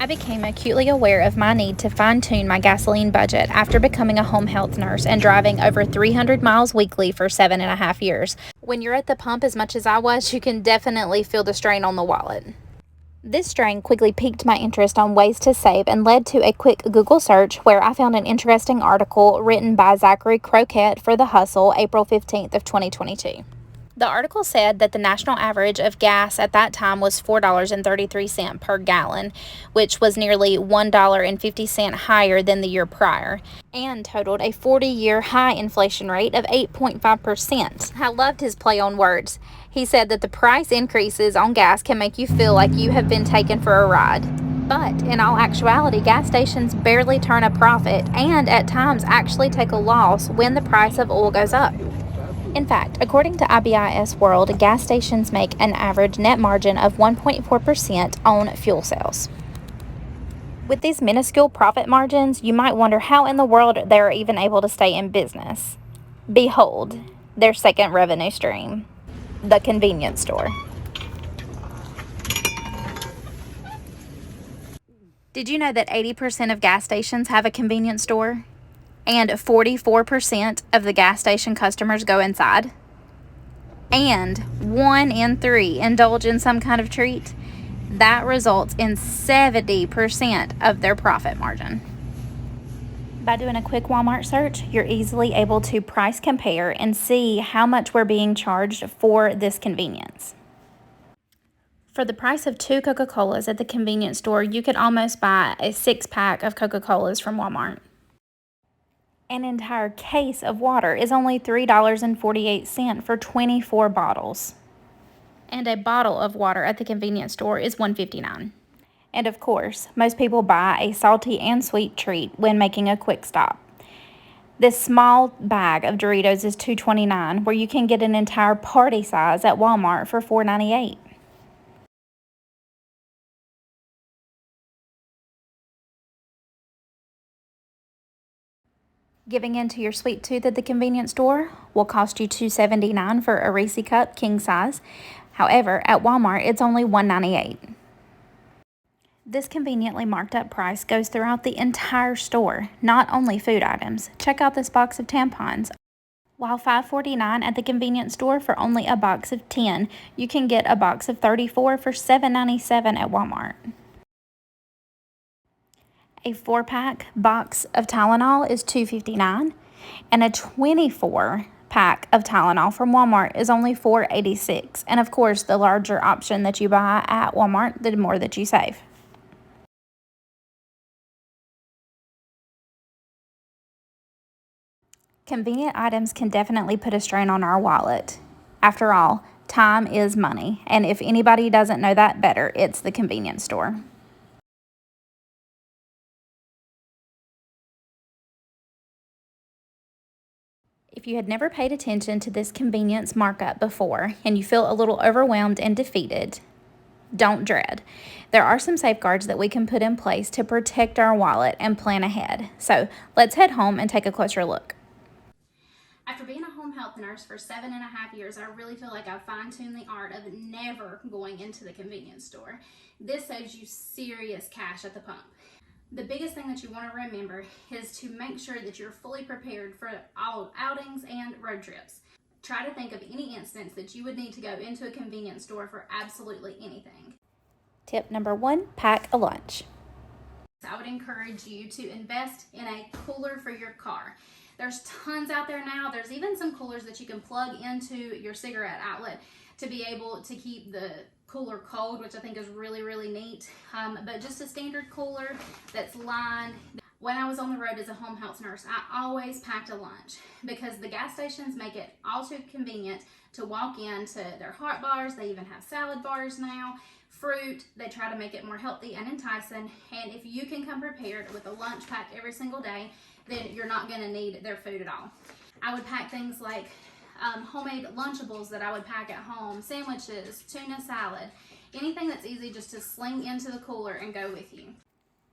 I became acutely aware of my need to fine-tune my gasoline budget after becoming a home health nurse and driving over 300 miles weekly for 7.5 years. When you're at the pump as much as I was, you can definitely feel the strain on the wallet. This strain quickly piqued my interest on ways to save and led to a quick Google search where I found an interesting article written by Zachary Croquette for The Hustle, April 15th of 2022. The article said that the national average of gas at that time was $4.33 per gallon, which was nearly $1.50 higher than the year prior, and totaled a 40-year high inflation rate of 8.5%. I loved his play on words. He said that the price increases on gas can make you feel like you have been taken for a ride. But in all actuality, gas stations barely turn a profit and at times actually take a loss when the price of oil goes up. In fact, according to IBIS World, gas stations make an average net margin of 1.4% on fuel sales. With these minuscule profit margins, you might wonder how in the world they're even able to stay in business. Behold, their second revenue stream, the convenience store. Did you know that 80% of gas stations have a convenience store? And 44% of the gas station customers go inside? And 1 in 3 indulge in some kind of treat? That results in 70% of their profit margin. By doing a quick Walmart search, you're easily able to price compare and see how much we're being charged for this convenience. For the price of 2 Coca-Colas at the convenience store, you could almost buy a 6-pack of Coca-Colas from Walmart. An entire case of water is only $3.48 for 24 bottles. And a bottle of water at the convenience store is $1.59. And of course, most people buy a salty and sweet treat when making a quick stop. This small bag of Doritos is $2.29, where you can get an entire party size at Walmart for $4.98. Giving in to your sweet tooth at the convenience store will cost you $2.79 for a Reese cup king size. However, at Walmart, it's only $1.98. This conveniently marked up price goes throughout the entire store, not only food items. Check out this box of tampons. While $5.49 at the convenience store for only a box of 10, you can get a box of 34 for $7.97 at Walmart. A 4-pack box of Tylenol is $2.59, and a 24-pack of Tylenol from Walmart is only $4.86. And of course, the larger option that you buy at Walmart, the more that you save. Convenient items can definitely put a strain on our wallet. After all, time is money, and if anybody doesn't know that better, it's the convenience store. If you had never paid attention to this convenience markup before and you feel a little overwhelmed and defeated, don't dread. There are some safeguards that we can put in place to protect our wallet and plan ahead. So let's head home and take a closer look. After being a home health nurse for 7.5 years, I really feel like I've fine-tuned the art of never going into the convenience store. This saves you serious cash at the pump. The biggest thing that you want to remember is to make sure that you're fully prepared for all outings and road trips. Try to think of any instance that you would need to go into a convenience store for absolutely anything. Tip number 1, pack a lunch. I would encourage you to invest in a cooler for your car. There's tons out there now. There's even some coolers that you can plug into your cigarette outlet to be able to keep the cooler cold, which I think is really, really neat. But just a standard cooler that's lined. When I was on the road as a home health nurse, I always packed a lunch because the gas stations make it all too convenient to walk into their hot bars. They even have salad bars now. Fruit, they try to make it more healthy and enticing. And if you can come prepared with a lunch pack every single day, then you're not going to need their food at all. I would pack things like homemade Lunchables that I would pack at home, sandwiches, tuna salad, anything that's easy just to sling into the cooler and go with you.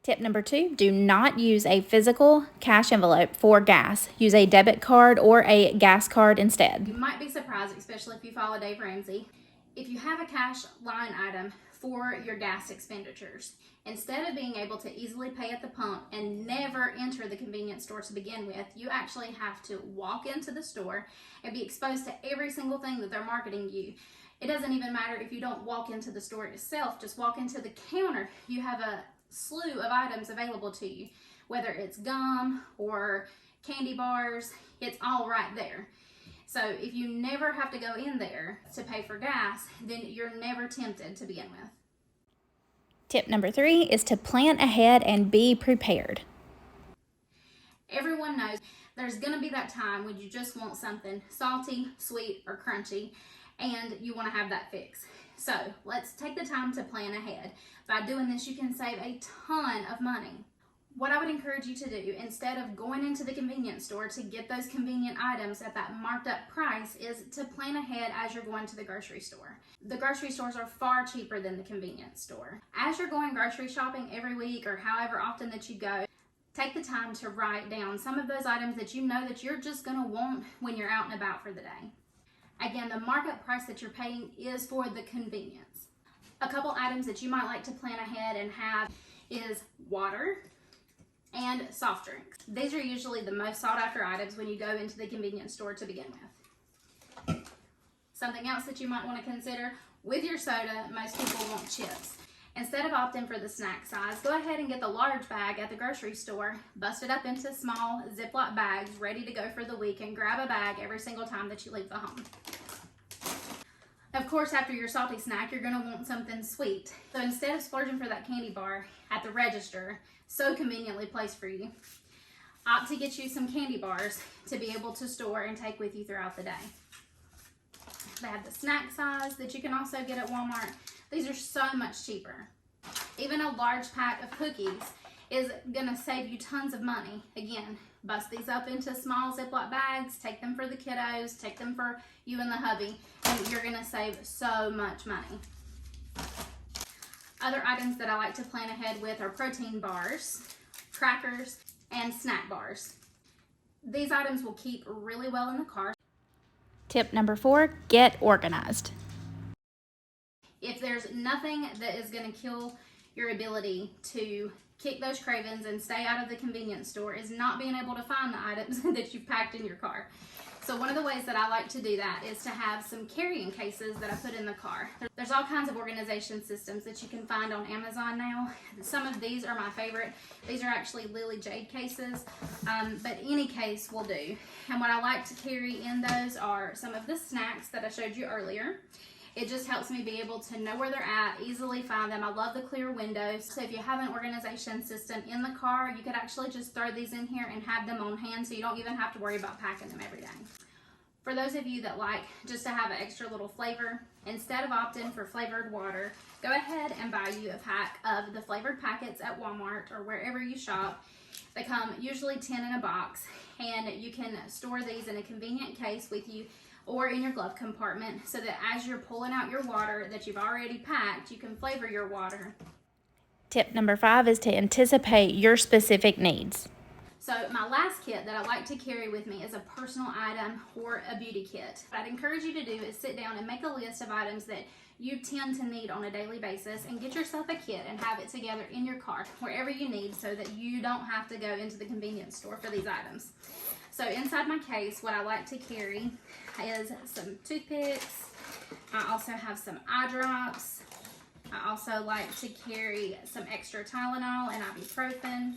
Tip number 2, do not use a physical cash envelope for gas. Use a debit card or a gas card instead. You might be surprised, especially if you follow Dave Ramsey. If you have a cash line item for your gas expenditures. Instead of being able to easily pay at the pump and never enter the convenience store to begin with, you actually have to walk into the store and be exposed to every single thing that they're marketing you. It doesn't even matter if you don't walk into the store itself, just walk into the counter. You have a slew of items available to you, whether it's gum or candy bars, it's all right there. So if you never have to go in there to pay for gas, then you're never tempted to begin with. Tip number 3 is to plan ahead and be prepared. Everyone knows there's going to be that time when you just want something salty, sweet, or crunchy, and you want to have that fix. So let's take the time to plan ahead. By doing this, you can save a ton of money. What I would encourage you to do, instead of going into the convenience store to get those convenient items at that marked up price, is to plan ahead as you're going to the grocery store. The grocery stores are far cheaper than the convenience store. As you're going grocery shopping every week or however often that you go, take the time to write down some of those items that you know that you're just going to want when you're out and about for the day. Again, the markup price that you're paying is for the convenience. A couple items that you might like to plan ahead and have is water and soft drinks. These are usually the most sought after items when you go into the convenience store to begin with. Something else that you might want to consider with your soda, most people want chips. Instead of opting for the snack size, go ahead and get the large bag at the grocery store, bust it up into small Ziploc bags ready to go for the week, and grab a bag every single time that you leave the home. Of course, after your salty snack, you're going to want something sweet. So instead of splurging for that candy bar at the register, so conveniently placed for you, opt to get you some candy bars to be able to store and take with you throughout the day. They have the snack size that you can also get at Walmart. These are so much cheaper. Even a large pack of cookies is going to save you tons of money. Again, bust these up into small Ziploc bags, take them for the kiddos, take them for you and the hubby, and you're going to save so much money. Other items that I like to plan ahead with are protein bars, crackers, and snack bars. These items will keep really well in the car. Tip number 4, get organized. If there's nothing that is going to kill your ability to kick those cravings and stay out of the convenience store, is not being able to find the items that you've packed in your car. So one of the ways that I like to do that is to have some carrying cases that I put in the car. There's all kinds of organization systems that you can find on Amazon now. Some of these are my favorite. These are actually Lily Jade cases, but any case will do. And what I like to carry in those are some of the snacks that I showed you earlier. It just helps me be able to know where they're at, easily find them. I love the clear windows. So if you have an organization system in the car, you could actually just throw these in here and have them on hand, so you don't even have to worry about packing them every day. For those of you that like just to have an extra little flavor, instead of opting for flavored water, go ahead and buy you a pack of the flavored packets at Walmart or wherever you shop. They come usually 10 in a box, and you can store these in a convenient case with you or in your glove compartment, so that as you're pulling out your water that you've already packed, you can flavor your water. Tip number 5 is to anticipate your specific needs. So my last kit that I like to carry with me is a personal item or a beauty kit. What I'd encourage you to do is sit down and make a list of items that you tend to need on a daily basis, and get yourself a kit and have it together in your car wherever you need, so that you don't have to go into the convenience store for these items. So inside my case, what I like to carry is some toothpicks. I also have some eye drops. I also like to carry some extra Tylenol and ibuprofen.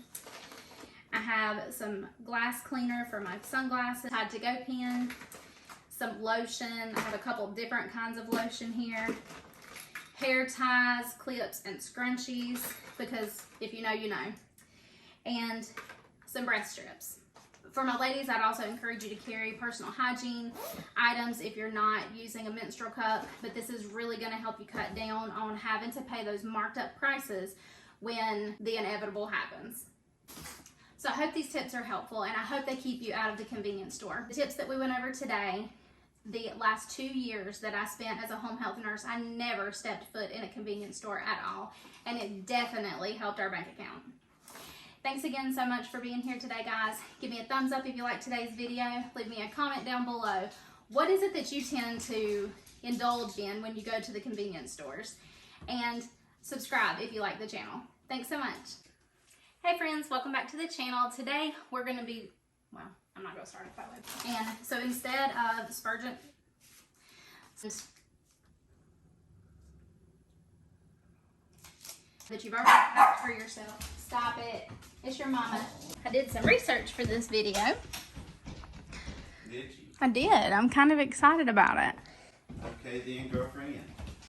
I have some glass cleaner for my sunglasses, Tide to Go pen, some lotion. I have a couple different kinds of lotion here. Hair ties, clips, and scrunchies, because if you know, you know. And some breast strips. For my ladies, I'd also encourage you to carry personal hygiene items if you're not using a menstrual cup, but this is really going to help you cut down on having to pay those marked up prices when the inevitable happens. So I hope these tips are helpful, and I hope they keep you out of the convenience store. The tips that we went over today, the last 2 years that I spent as a home health nurse, I never stepped foot in a convenience store at all, and it definitely helped our bank account. Thanks again so much for being here today, guys. Give me a thumbs up if you liked today's video. Leave me a comment down below. What is it that you tend to indulge in when you go to the convenience stores? and subscribe if you like the channel. Thanks so much. Hey friends, welcome back to the channel. Today we're going to be, well, I'm not going to start it that way. And so instead of aspergent, that you've already packed for yourself. Stop it. It's your mama. I did some research for this video. Did you? I did. I'm kind of excited about it. Okay then, girlfriend.